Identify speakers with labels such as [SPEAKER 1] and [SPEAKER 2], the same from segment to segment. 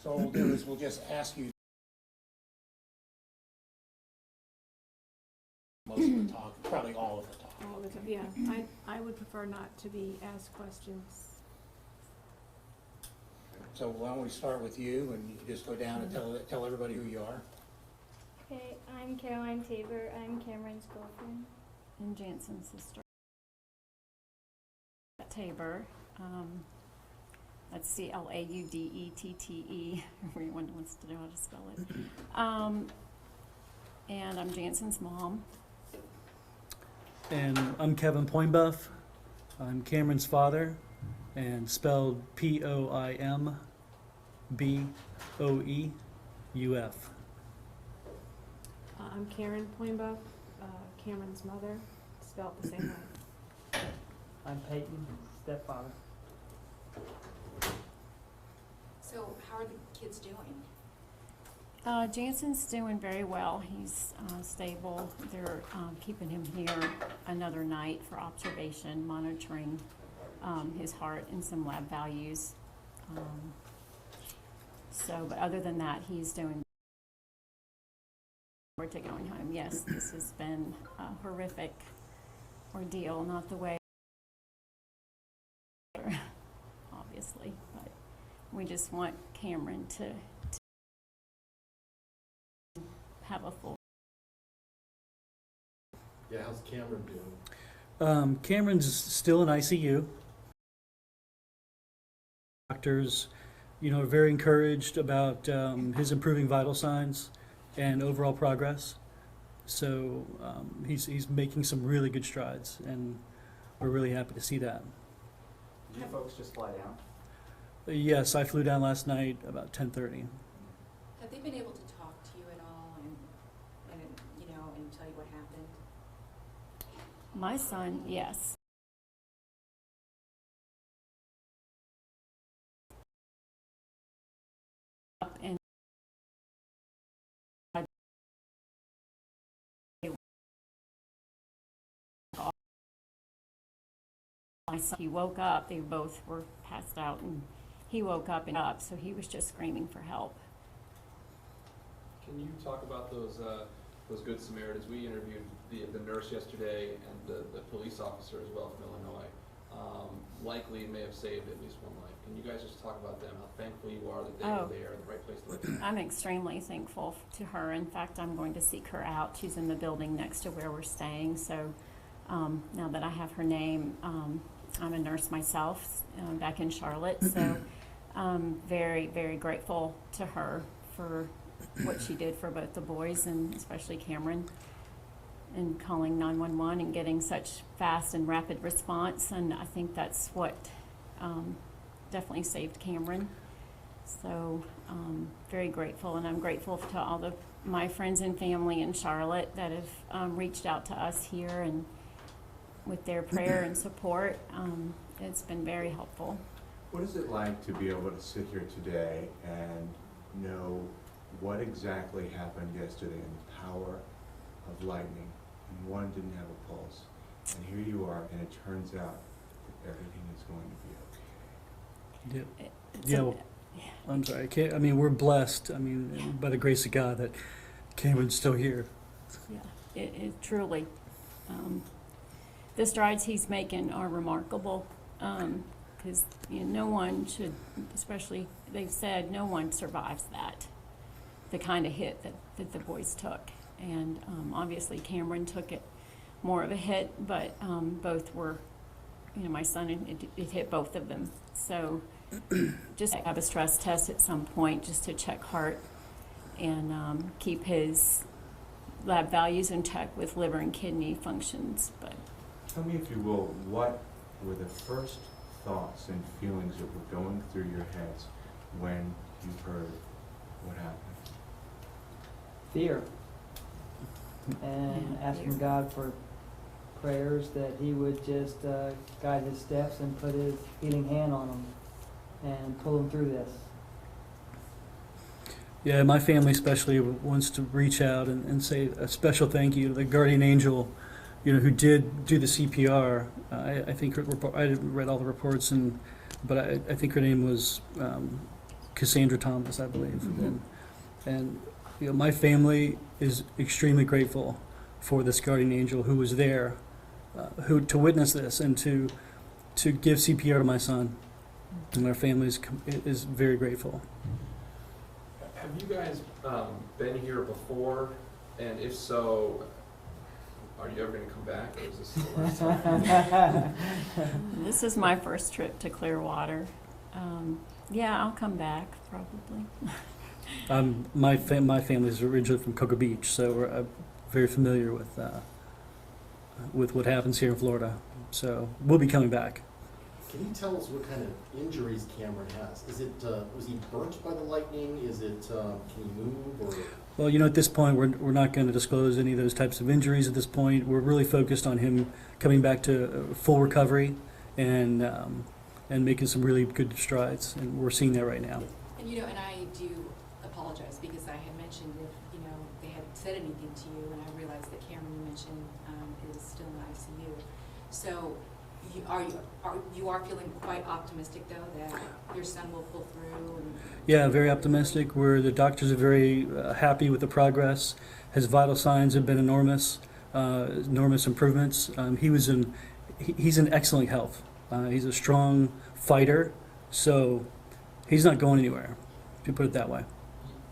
[SPEAKER 1] So what we'll do is we'll just ask you most of the talk, probably all of the talk.
[SPEAKER 2] All the time, yeah. I would prefer not to be asked questions.
[SPEAKER 1] So why don't we start with you, and you can just go down and tell everybody who you are.
[SPEAKER 3] Okay, I'm Caroline Tabor. I'm Cameron's girlfriend.
[SPEAKER 4] And Jansen's sister. Tabor. That's Claudettete. Everyone wants to know how to spell it. And I'm Jansen's mom.
[SPEAKER 5] And I'm Kevin Poimbuff. I'm Cameron's father, and spelled Poimboeuf.
[SPEAKER 2] I'm Karen Poimbuff, Cameron's mother, spelled the same way.
[SPEAKER 6] I'm Peyton, stepfather.
[SPEAKER 7] So how are the kids doing?
[SPEAKER 4] Jansen's doing very well. He's stable. They're keeping him here another night for observation, monitoring his heart and some lab values. But other than that, he's doing. We're to going home. Yes, this has been a horrific ordeal, not the way, obviously, but we just want Cameron to have a full.
[SPEAKER 8] Yeah, how's Cameron doing?
[SPEAKER 5] Cameron's still in ICU. Doctors, are very encouraged about his improving vital signs and overall progress. So he's making some really good strides, and we're really happy to see that.
[SPEAKER 6] Did you folks just fly down?
[SPEAKER 5] Yes, I flew down last night about 10:30.
[SPEAKER 7] Have they been able to talk to you at all and tell you what happened?
[SPEAKER 4] My son, yes. And he woke up, they both were passed out, and he woke up, so he was just screaming for help.
[SPEAKER 8] Can you talk about those Good Samaritans? We interviewed the nurse yesterday and the police officer as well from Illinois. Likely may have saved at least one life. Can you guys just talk about them, how thankful you are that they were there in the right place at the right time?
[SPEAKER 4] I'm extremely thankful to her. In fact, I'm going to seek her out. She's in the building next to where we're staying, so now that I have her name, I'm a nurse myself back in Charlotte, so I'm very, very grateful to her for what she did for both the boys and especially Cameron, and calling 911 and getting such fast and rapid response. And I think that's what definitely saved Cameron. So very grateful, and I'm grateful to all my friends and family in Charlotte that have reached out to us here, and with their prayer and support, it's been very helpful.
[SPEAKER 9] What is it like to be able to sit here today and know what exactly happened yesterday in the power of lightning, and one didn't have a pulse, and here you are, and it turns out that everything is going to be okay?
[SPEAKER 5] I'm sorry. We're blessed. By the grace of God, that Cameron's still here.
[SPEAKER 4] Yeah, it truly. The strides he's making are remarkable, because no one should, especially they've said no one survives that, the kind of hit that the boys took. And obviously Cameron took it more of a hit, but both were, my son, it hit both of them. So just have a stress test at some point just to check heart and keep his lab values in check with liver and kidney functions. But
[SPEAKER 9] Tell me, if you will, what were the first thoughts and feelings that were going through your heads when you heard what happened?
[SPEAKER 6] Fear. And asking God for prayers that He would just guide his steps and put His healing hand on him and pull him through this.
[SPEAKER 5] Yeah, my family especially wants to reach out and say a special thank you to the guardian angel, who did do the CPR. I think I read all the reports, but I think her name was Cassandra Thomas, I believe. And you know, my family is extremely grateful for this guardian angel who was there, who to witness this and to give CPR to my son. And our family is very grateful.
[SPEAKER 8] Have you guys been here before? And if so, are you ever going to come back, or is this the last time?
[SPEAKER 4] This is my first trip to Clearwater. Yeah, I'll come back probably.
[SPEAKER 5] My family is originally from Cocoa Beach, so we're very familiar with what happens here in Florida. So we'll be coming back.
[SPEAKER 10] Can you tell us what kind of injuries Cameron has? Is it, was he burnt by the lightning? Is it, can he move or?
[SPEAKER 5] Well, you know, at this point, we're not going to disclose any of those types of injuries at this point. We're really focused on him coming back to full recovery and making some really good strides, and we're seeing that right now.
[SPEAKER 7] And, you know, and I do apologize because I had mentioned if, you know, they had said anything to you, and I realized that Cameron, you mentioned, is still in ICU. So you are feeling quite optimistic, though, that your son will pull through? And
[SPEAKER 5] Yeah, very optimistic. The doctors are very happy with the progress. His vital signs have been enormous improvements. He's in excellent health. He's a strong fighter, so he's not going anywhere, if you put it that way.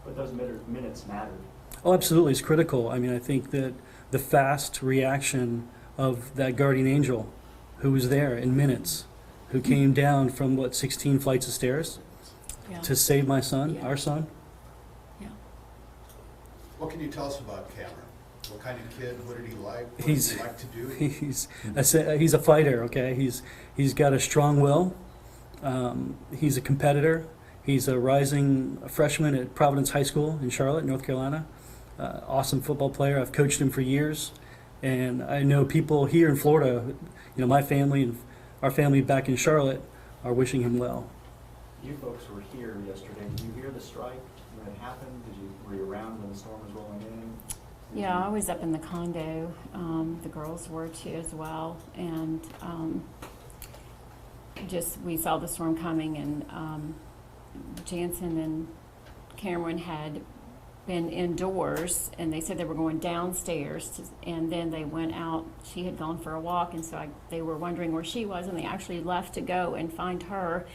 [SPEAKER 11] But those minutes mattered.
[SPEAKER 5] Oh, absolutely. It's critical. I mean, I think that the fast reaction of that guardian angel who was there in minutes, who came down from, 16 flights of stairs
[SPEAKER 4] Yeah.
[SPEAKER 5] to save my son,
[SPEAKER 4] Yeah.
[SPEAKER 5] our son.
[SPEAKER 4] Yeah.
[SPEAKER 10] What can you tell us about Cameron? What kind of kid? What did he like? What
[SPEAKER 5] He's-
[SPEAKER 10] did he like to do?
[SPEAKER 5] He's a fighter, okay? He's got a strong will. He's a competitor. He's a rising freshman at Providence High School in Charlotte, North Carolina. Awesome football player. I've coached him for years. And I know people here in Florida, you know, my family and our family back in Charlotte are wishing him well.
[SPEAKER 11] You folks were here yesterday. Did you hear the strike when it happened? Were you around when the storm was rolling in?
[SPEAKER 4] Yeah, I was up in the condo. The girls were too as well, and we saw the storm coming, and Jansen and Cameron had been indoors, and they said they were going downstairs, and then they went out. She had gone for a walk, and so they were wondering where she was, and they actually left to go and find her,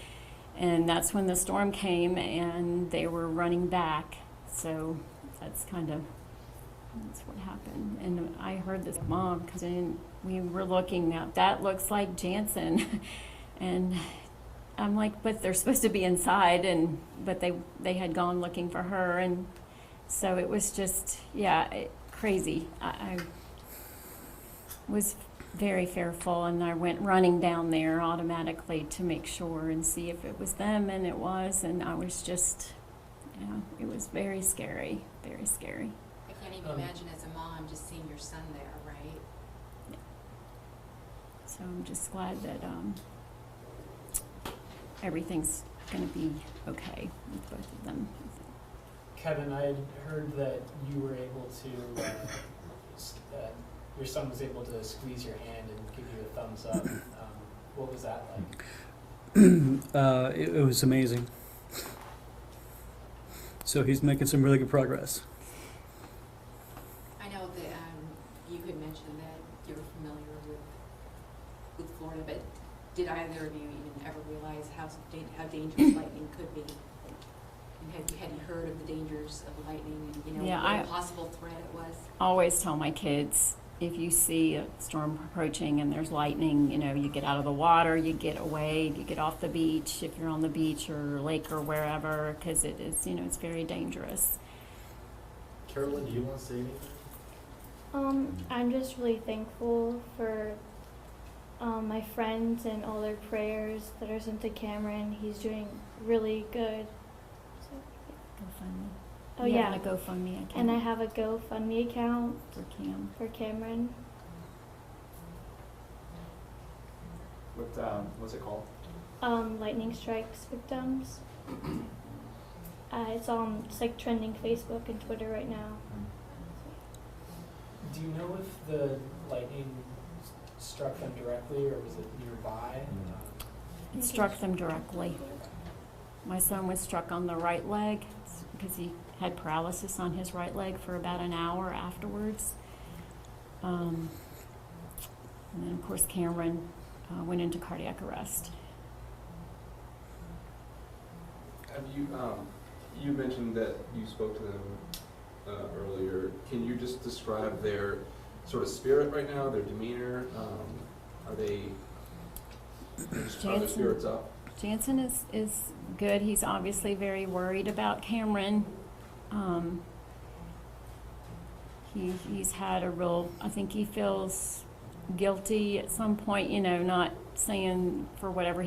[SPEAKER 4] and that's when the storm came, and they were running back. So that's what happened. And I heard this mom, because we were looking at, that looks like Jansen. And I'm like, but they're supposed to be inside, but they had gone looking for her. And so it was just, crazy. I was very fearful, and I went running down there automatically to make sure and see if it was them, and it was. And I was just, it was very scary, very scary.
[SPEAKER 7] I can't even imagine as a mom just seeing your son there, right?
[SPEAKER 4] Yeah. So I'm just glad that everything's going to be okay with both of them.
[SPEAKER 12] Kevin, I had heard that you were able to, your son was able to squeeze your hand and give you a thumbs up. What was that like?
[SPEAKER 5] It was amazing. So he's making some really good progress.
[SPEAKER 7] I know that you had mentioned that you're familiar with Florida, but did either of you even ever realize how dangerous lightning could be? And had you heard of the dangers of lightning and what a possible threat it was?
[SPEAKER 4] I always tell my kids, if you see a storm approaching and there's lightning, you get out of the water, you get away, you get off the beach if you're on the beach or lake or wherever, because it is, it's very dangerous.
[SPEAKER 10] Carolyn, do you want to say anything?
[SPEAKER 3] I'm just really thankful for my friends and all their prayers that are sent to Cameron. He's doing really good. So,
[SPEAKER 4] GoFundMe.
[SPEAKER 3] oh
[SPEAKER 4] You
[SPEAKER 3] yeah,
[SPEAKER 4] have a GoFundMe account
[SPEAKER 3] and I have a GoFundMe account
[SPEAKER 4] for Cam.
[SPEAKER 3] for Cameron.
[SPEAKER 11] What's it called?
[SPEAKER 3] Lightning strikes victims. It's like trending Facebook and Twitter right now.
[SPEAKER 12] Do you know if the lightning struck them directly or was it nearby?
[SPEAKER 4] It struck them directly. My son was struck on the right leg because he had paralysis on his right leg for about an hour afterwards. And then, of course, Cameron went into cardiac arrest.
[SPEAKER 8] Have you, you mentioned that you spoke to them earlier. Can you just describe their sort of spirit right now, their demeanor? Are their spirits up?
[SPEAKER 4] Jansen is good. He's obviously very worried about Cameron. He's had a real, I think he feels guilty at some point, you know, not saying for whatever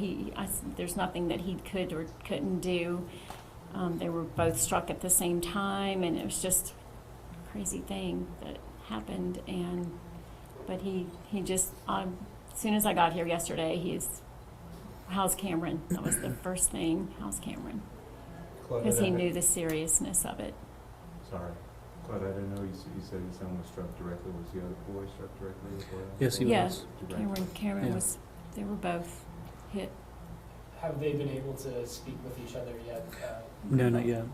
[SPEAKER 4] there's nothing that he could or couldn't do. They were both struck at the same time, and it was just a crazy thing that happened. But he just, as soon as I got here yesterday, how's Cameron? That was the first thing, how's Cameron? Because he knew the seriousness of it.
[SPEAKER 9] Sorry. Claude, I didn't know you said his son was struck directly. Was the other boy struck directly as well?
[SPEAKER 5] Yes, he was.
[SPEAKER 4] Cameron
[SPEAKER 5] Yeah.
[SPEAKER 4] was, they were both hit.
[SPEAKER 12] Have they been able to speak with each other yet?
[SPEAKER 5] No, not yet.
[SPEAKER 12] Okay.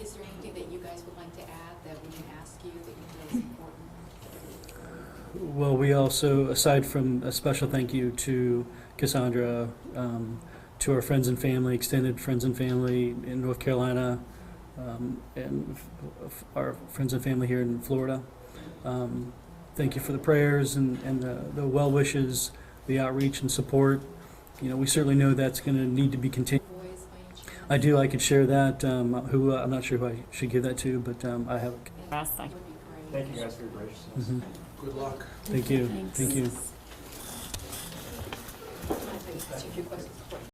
[SPEAKER 7] Is there anything that you guys would like to add that we didn't ask you that you feel is important?
[SPEAKER 5] Well, we also, aside from a special thank you to Cassandra, to our friends and family, extended friends and family in North Carolina, and our friends and family here in Florida. Thank you for the prayers and the well wishes, the outreach and support. You know, we certainly know that's going to need to be continued.
[SPEAKER 7] Boys, by any chance?
[SPEAKER 5] I do. I could share that. I'm not sure who I should give that to, but I have.
[SPEAKER 4] Yes,
[SPEAKER 7] Would be great.
[SPEAKER 11] Thank you guys for your graciousness.
[SPEAKER 5] Mhm.
[SPEAKER 10] Good luck.
[SPEAKER 5] Thank you.
[SPEAKER 4] Thanks.
[SPEAKER 5] Thank you.
[SPEAKER 7] Take your questions.